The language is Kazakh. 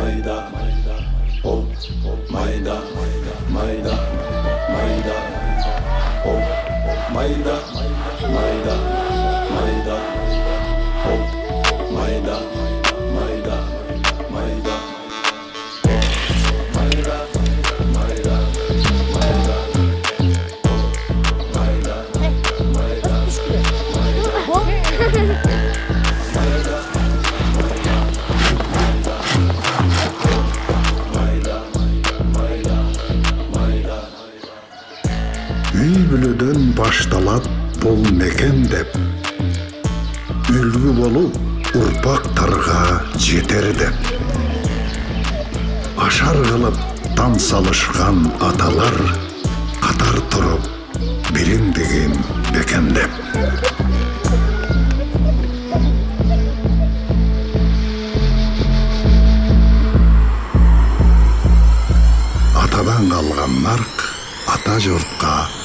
Mayda, hop, mayda, mayda, mayda, hop, mayda, mayda, mayda, hop, mayda, mayda, mayda, mayda, mayda, mayda, mayda, Үй бүлөдөн башталат бул мекен деп, үлгү болуп урпактарга жетер деп. Ашар кылып тан салышкан аталар катар туруп бириндигин бекемдеп. Атадан калган нарк ата журтка